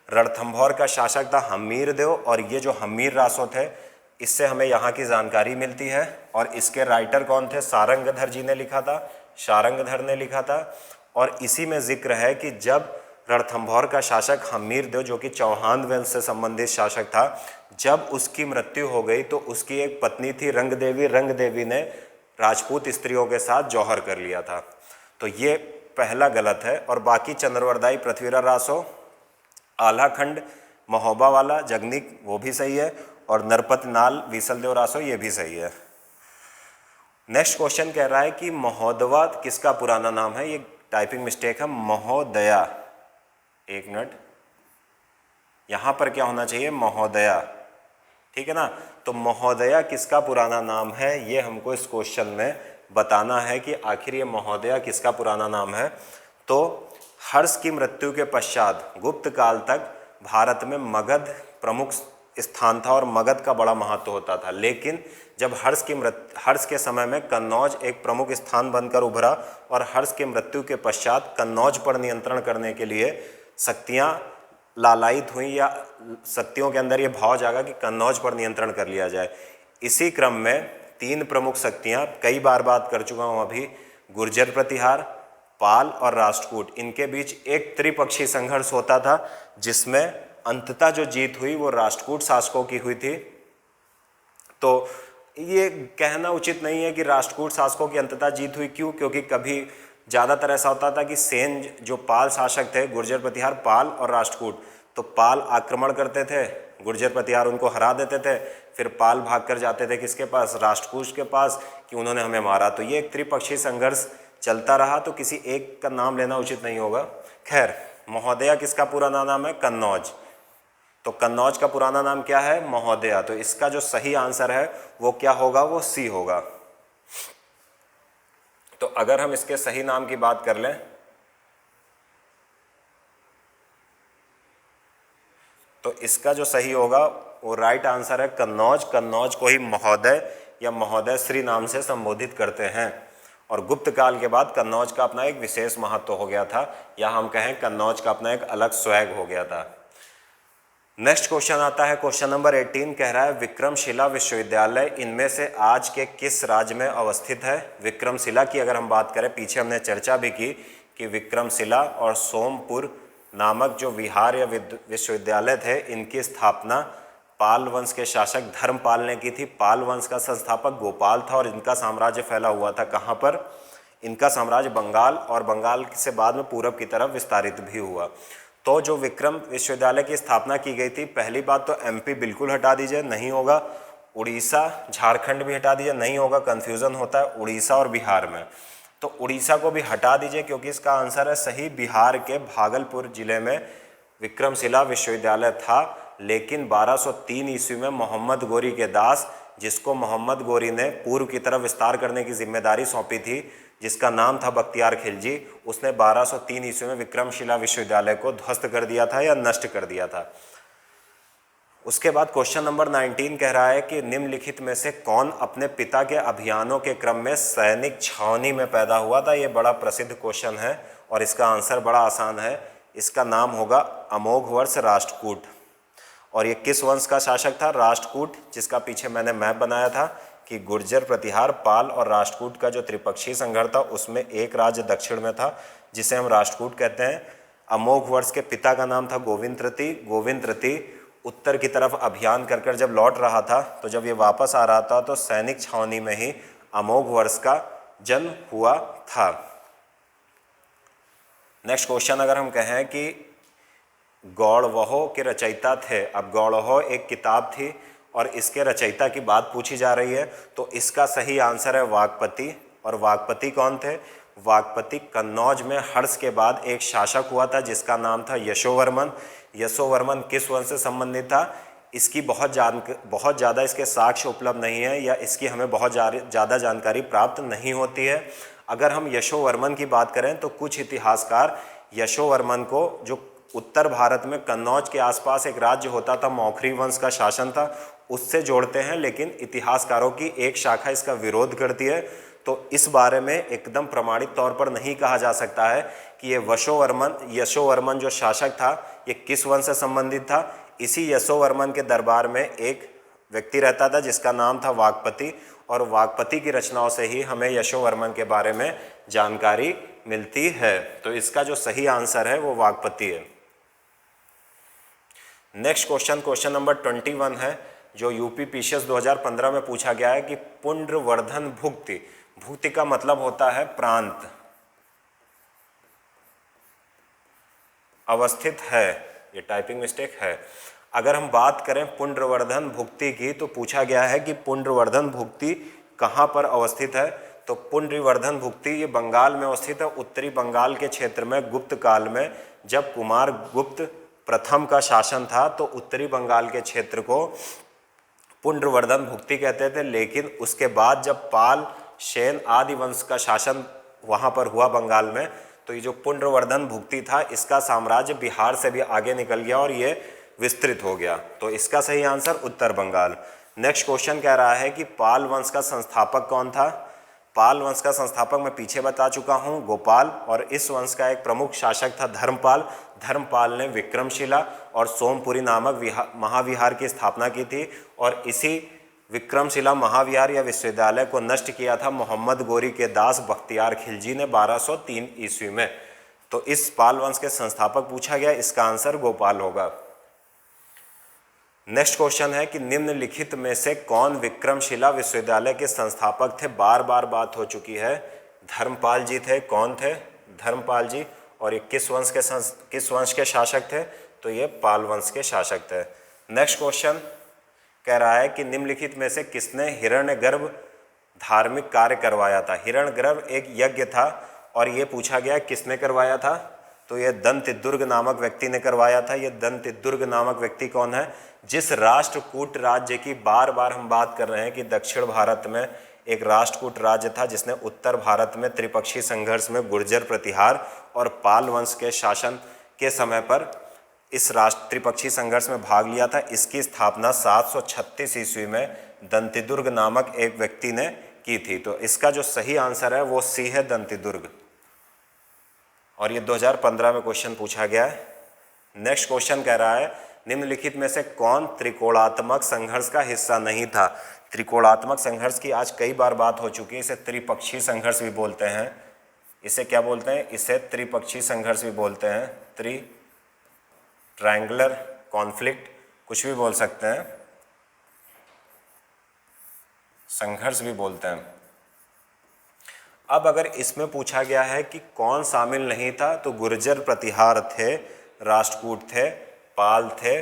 रणथंभौर का शासक था हमीरदेव और ये जो हमीर रासो थे इससे हमें यहाँ की जानकारी मिलती है। और इसके राइटर कौन थे? सारंगधर जी ने लिखा था, सारंगधर ने लिखा था। और इसी में जिक्र है कि जब रणथंभौर का शासक हमीरदेव जो कि चौहान वंश से संबंधित शासक था, जब उसकी मृत्यु हो गई तो उसकी एक पत्नी थी रंगदेवी, रंगदेवी ने राजपूत स्त्रियों के साथ जौहर कर लिया था। तो ये पहला गलत है। और बाकी चंद्रवरदाई, पृथ्वीराज रासो, आलाखंड, महोबा वाला, जगनिक वो भी सही है। और नरपति नाल वीसलदेव रासो, ये भी सही है। नेक्स्ट क्वेश्चन कह रहा है कि महोदवा किसका पुराना नाम है। ये टाइपिंग मिस्टेक है, महोदया। एक मिनट, यहां पर क्या होना चाहिए, महोदया, ठीक है ना। तो महोदया किसका पुराना नाम है, ये हमको इस क्वेश्चन में बताना है कि आखिर ये महोदया किसका पुराना नाम है। तो हर्ष की मृत्यु के पश्चात गुप्त काल तक भारत में मगध प्रमुख स्थान था और मगध का बड़ा महत्व होता था, लेकिन जब हर्ष के समय में कन्नौज एक प्रमुख स्थान बनकर उभरा और हर्ष के मृत्यु के पश्चात कन्नौज पर नियंत्रण करने के लिए शक्तियां लालायित हुई या शक्तियों के अंदर ये भाव जागा कि कन्नौज पर नियंत्रण कर लिया जाए। इसी क्रम में तीन प्रमुख शक्तियां, कई बार बात कर चुका हूं अभी, गुर्जर प्रतिहार, पाल और राष्ट्रकूट, इनके बीच एक त्रिपक्षीय संघर्ष होता था जिसमें अंततः जो जीत हुई वो राष्ट्रकूट शासकों की हुई थी। तो ये कहना उचित नहीं है कि राष्ट्रकूट शासकों की अंततः जीत हुई, क्यों, क्योंकि कभी ज़्यादातर ऐसा होता था कि सेन जो पाल शासक थे, गुर्जर प्रतिहार, पाल और राष्ट्रकूट, तो पाल आक्रमण करते थे, गुर्जर प्रतिहार उनको हरा देते थे, फिर पाल भाग कर जाते थे किसके पास, राष्ट्रकूट के पास, कि उन्होंने हमें मारा। तो ये एक त्रिपक्षीय संघर्ष चलता रहा, तो किसी एक का नाम लेना उचित नहीं होगा। खैर, महोदया किसका पुराना नाम है, कन्नौज। तो कन्नौज का पुराना नाम क्या है, महोदया। तो इसका जो सही आंसर है वो क्या होगा, वो सी होगा। तो अगर हम इसके सही नाम की बात कर लें तो इसका जो सही होगा वो राइट आंसर है कन्नौज। कन्नौज को ही महोदय या महोदय श्री नाम से संबोधित करते हैं और गुप्त काल के बाद कन्नौज का अपना एक विशेष महत्व हो गया था, या हम कहें कन्नौज का अपना एक अलग स्वैग हो गया था। नेक्स्ट क्वेश्चन आता है, क्वेश्चन नंबर 18 कह रहा है विक्रमशिला विश्वविद्यालय इनमें से आज के किस राज्य में अवस्थित है। विक्रमशिला की अगर हम बात करें, पीछे हमने चर्चा भी की कि विक्रमशिला और सोमपुर नामक जो विहार या विश्वविद्यालय थे, इनकी स्थापना पाल वंश के शासक धर्मपाल ने की थी। पाल वंश का संस्थापक गोपाल था और इनका साम्राज्य फैला हुआ था कहाँ पर, इनका साम्राज्य बंगाल, और बंगाल से बाद में पूरब की तरफ विस्तारित भी हुआ। तो जो विक्रम विश्वविद्यालय की स्थापना की गई थी, पहली बात तो एमपी बिल्कुल हटा दीजिए, नहीं होगा। उड़ीसा झारखंड भी हटा दीजिए, नहीं होगा, कन्फ्यूज़न होता है उड़ीसा और बिहार में। तो उड़ीसा को भी हटा दीजिए क्योंकि इसका आंसर है सही, बिहार के भागलपुर जिले में विक्रमशिला विश्वविद्यालय था। लेकिन 1203 ईस्वी में मोहम्मद गोरी के दास, जिसको मोहम्मद गोरी ने पूर्व की तरफ विस्तार करने की जिम्मेदारी सौंपी थी, जिसका नाम था बख्तियार खिलजी, उसने 1203 ईस्वी में विक्रमशिला विश्वविद्यालय को ध्वस्त कर दिया था या नष्ट कर दिया था। उसके बाद क्वेश्चन नंबर 19 कह रहा है कि निम्नलिखित में से कौन अपने पिता के अभियानों के क्रम में सैनिक छावनी में पैदा हुआ था। ये बड़ा प्रसिद्ध क्वेश्चन है और इसका आंसर बड़ा आसान है, इसका नाम होगा अमोघवर्ष राष्ट्रकूट। और ये किस वंश का शासक था, राष्ट्रकूट, जिसका पीछे मैंने मैप बनाया था कि गुर्जर प्रतिहार, पाल और राष्ट्रकूट का जो त्रिपक्षीय संघर्ष था उसमें एक राज्य दक्षिण में था जिसे हम राष्ट्रकूट कहते हैं। अमोघवर्ष के पिता का नाम था गोविंद तृतीय। गोविंद तृतीय उत्तर की तरफ अभियान कर कर जब लौट रहा था, तो जब ये वापस आ रहा था तो सैनिक छावनी में ही अमोघवर्ष का जन्म हुआ था। नेक्स्ट क्वेश्चन अगर हम कहें कि गौड़वहो के रचयिता थे, अब गौड़वहो एक किताब थी और इसके रचयिता की बात पूछी जा रही है, तो इसका सही आंसर है वाकपति। और वाकपति कौन थे, वाकपति कन्नौज में हर्ष के बाद एक शासक हुआ था जिसका नाम था यशोवर्मन। यशोवर्मन किस वंश से संबंधित था, इसकी बहुत ज़्यादा इसके साक्ष्य उपलब्ध नहीं है या इसकी हमें बहुत ज़्यादा जानकारी प्राप्त नहीं होती है। अगर हम यशोवर्मन की बात करें तो कुछ इतिहासकार यशोवर्मन को, जो उत्तर भारत में कन्नौज के आसपास एक राज्य होता था, मौखरी वंश का शासन था, उससे जोड़ते हैं, लेकिन इतिहासकारों की एक शाखा इसका विरोध करती है। तो इस बारे में एकदम प्रमाणित तौर पर नहीं कहा जा सकता है कि ये यशोवर्मन जो शासक था ये किस वंश से संबंधित था। इसी यशोवर्मन के दरबार में एक व्यक्ति रहता था जिसका नाम था वाकपति, और वाकपति की रचनाओं से ही हमें यशोवर्मन के बारे में जानकारी मिलती है। तो इसका जो सही आंसर है वो वाकपति है। नेक्स्ट क्वेश्चन नंबर 21 है, जो यूपी पीसीएस 2015 में पूछा गया है कि पुंड्रवर्धन भुक्ति, भुक्ति का मतलब होता है प्रांत, अवस्थित है, ये टाइपिंग मिस्टेक है, अगर हम बात करें पुंड्रवर्धन भुक्ति की तो पूछा गया है कि पुंड्रवर्धन भुक्ति कहाँ पर अवस्थित है। तो पुंड्रवर्धन भुक्ति ये बंगाल में अवस्थित है, उत्तरी बंगाल के क्षेत्र में। गुप्त काल में जब कुमार गुप्त प्रथम का शासन था तो उत्तरी बंगाल के क्षेत्र को पुंड्रवर्धन भुक्ति कहते थे, लेकिन उसके बाद जब पाल सेन आदि वंश का शासन वहाँ पर हुआ बंगाल में, तो ये जो पुंड्रवर्धन भुक्ति था इसका साम्राज्य बिहार से भी आगे निकल गया और ये विस्तृत हो गया। तो इसका सही आंसर उत्तर बंगाल। नेक्स्ट क्वेश्चन कह रहा है कि पाल वंश का संस्थापक कौन था। पाल वंश का संस्थापक मैं पीछे बता चुका हूँ, गोपाल, और इस वंश का एक प्रमुख शासक था धर्मपाल। धर्मपाल ने विक्रमशिला और सोमपुरी नामक महाविहार की स्थापना की थी, और इसी विक्रमशिला महाविहार या विश्वविद्यालय को नष्ट किया था मोहम्मद गोरी के दास बख्तियार खिलजी ने 1203 ईस्वी में। तो इस पाल वंश के संस्थापक पूछा गया, इसका आंसर गोपाल होगा। नेक्स्ट क्वेश्चन है कि निम्नलिखित में से कौन विक्रमशिला विश्वविद्यालय के संस्थापक थे। बार बार बात हो चुकी है, धर्मपाल जी थे। कौन थे? धर्मपाल जी। और ये किस वंश के शासक थे? तो ये पाल वंश के शासक थे। नेक्स्ट क्वेश्चन कह रहा है कि निम्नलिखित में से किसने हिरण्यगर्भ धार्मिक कार्य करवाया था। हिरण्यगर्भ एक यज्ञ था और ये पूछा गया किसने करवाया था। तो ये दंतिदुर्ग नामक व्यक्ति ने करवाया था। ये दंतिदुर्ग नामक व्यक्ति कौन है? जिस राष्ट्रकूट राज्य की बार बार हम बात कर रहे हैं कि दक्षिण भारत में एक राष्ट्रकूट राज्य था जिसने उत्तर भारत में त्रिपक्षीय संघर्ष में गुर्जर प्रतिहार और पाल वंश के शासन के समय पर इस त्रिपक्षीय संघर्ष में भाग लिया था। इसकी स्थापना 736 ईस्वी में दंतिदुर्ग नामक एक व्यक्ति ने की थी। तो इसका जो सही आंसर है वो सी है, दंतिदुर्ग। और ये 2015 में क्वेश्चन पूछा गया है। नेक्स्ट क्वेश्चन कह रहा है निम्नलिखित में से कौन त्रिकोणात्मक संघर्ष का हिस्सा नहीं था। त्रिकोणात्मक संघर्ष की आज कई बार बात हो चुकी है। इसे त्रिपक्षीय संघर्ष भी बोलते हैं। इसे क्या बोलते हैं? इसे त्रिपक्षीय संघर्ष भी बोलते हैं। ट्रायंगुलर कॉन्फ्लिक्ट कुछ भी बोल सकते हैं, संघर्ष भी बोलते हैं। अब अगर इसमें पूछा गया है कि कौन शामिल नहीं था, तो गुर्जर प्रतिहार थे, राष्ट्रकूट थे, पाल थे।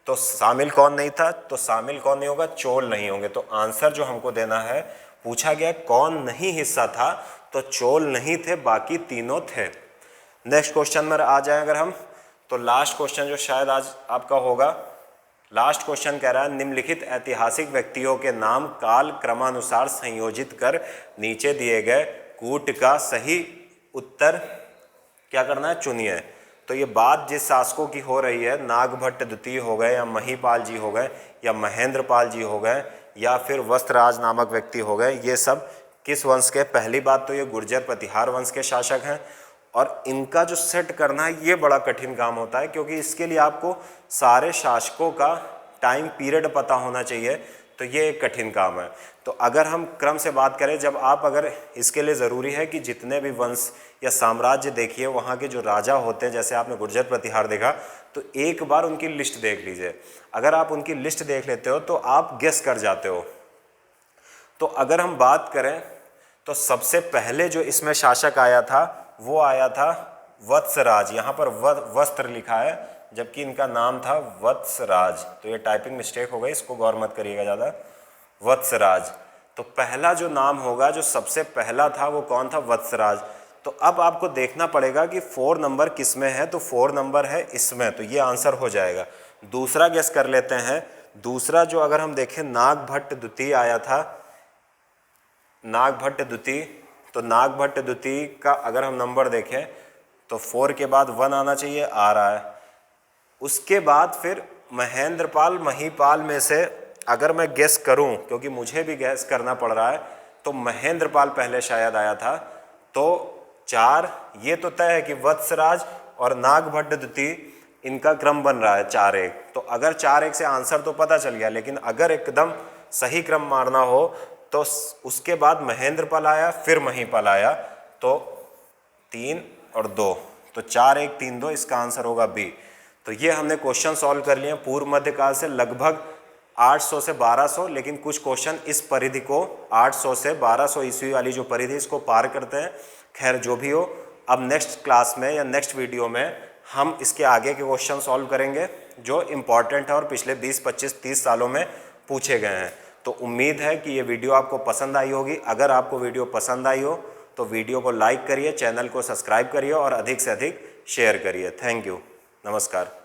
तो शामिल कौन नहीं था? तो शामिल कौन नहीं होगा? चोल नहीं होंगे। तो आंसर जो हमको देना है, पूछा गया कौन नहीं हिस्सा था, तो चोल नहीं थे, बाकी तीनों थे। नेक्स्ट क्वेश्चन में आ जाए अगर हम, तो लास्ट क्वेश्चन जो शायद आज आपका होगा, लास्ट क्वेश्चन कह रहा है निम्नलिखित ऐतिहासिक व्यक्तियों के नाम काल क्रमानुसार संयोजित कर नीचे दिए गए कूट का सही उत्तर क्या करना है? चुनिए। तो ये बात जिस शासकों की हो रही है, नागभट्ट द्वितीय हो गए या महीपाल जी हो गए या महेंद्रपाल जी हो गए या फिर वस्त्रराज नामक व्यक्ति हो गए, ये सब किस वंश के? पहली बात तो ये गुर्जर प्रतिहार वंश के शासक हैं। और इनका जो सेट करना है ये बड़ा कठिन काम होता है, क्योंकि इसके लिए आपको सारे शासकों का टाइम पीरियड पता होना चाहिए। तो ये एक कठिन काम है। तो अगर हम क्रम से बात करें, जब आप अगर इसके लिए ज़रूरी है कि जितने भी वंश या साम्राज्य देखिए, वहाँ के जो राजा होते हैं, जैसे आपने गुर्जर प्रतिहार देखा, तो एक बार उनकी लिस्ट देख लीजिए। अगर आप उनकी लिस्ट देख लेते हो तो आप गेस कर जाते हो। तो अगर हम बात करें तो सबसे पहले जो इसमें शासक आया था वो आया था वत्सराज। यहाँ पर वस्त्र लिखा है जबकि इनका नाम था वत्सराज। तो ये टाइपिंग मिस्टेक हो गई, इसको गौर मत करिएगा ज़्यादा। वत्सराज। तो पहला जो नाम होगा, जो सबसे पहला था, वो कौन था? वत्सराज। तो अब आपको देखना पड़ेगा कि 4 नंबर किस में है। तो 4 नंबर है इसमें, तो ये आंसर हो जाएगा। दूसरा गेस कर लेते हैं। दूसरा जो अगर हम देखें, नागभट्ट द्वितीय आया था, नागभट्ट द्वितीय। तो नागभट्ट द्वितीय का अगर हम नंबर देखें तो 4 के बाद 1 आना चाहिए, आ रहा है। उसके बाद फिर महेंद्रपाल महीपाल में से अगर मैं गेस करूं, क्योंकि मुझे भी गेस करना पड़ रहा है, तो महेंद्रपाल पहले शायद आया था। तो 4 ये तो तय है कि वत्सराज और नागभट्ट द्वितीय इनका क्रम बन रहा है 4-1। तो अगर 4-1 से आंसर तो पता चल गया, लेकिन अगर एकदम सही क्रम मारना हो तो उसके बाद महेंद्रपाल आया, फिर महीपाल आया। तो 3 और 2, तो 4-1-3-2 इसका आंसर होगा बी। तो ये हमने क्वेश्चन सॉल्व कर लिए पूर्व मध्यकाल से लगभग 800 से 1200, लेकिन कुछ क्वेश्चन इस परिधि को 800 से 1200 ईस्वी वाली जो परिधि इसको पार करते हैं। खैर जो भी हो, अब नेक्स्ट क्लास में या नेक्स्ट वीडियो में हम इसके आगे के क्वेश्चन सॉल्व करेंगे। जो इम्पॉर्टेंट है और पिछले 20, 25, 30 सालों में पूछे गए हैं। तो उम्मीद है कि ये वीडियो आपको पसंद आई होगी। अगर आपको वीडियो पसंद आई हो तो वीडियो को लाइक करिए, चैनल को सब्सक्राइब करिए और अधिक से अधिक शेयर करिए। Thank you. नमस्कार।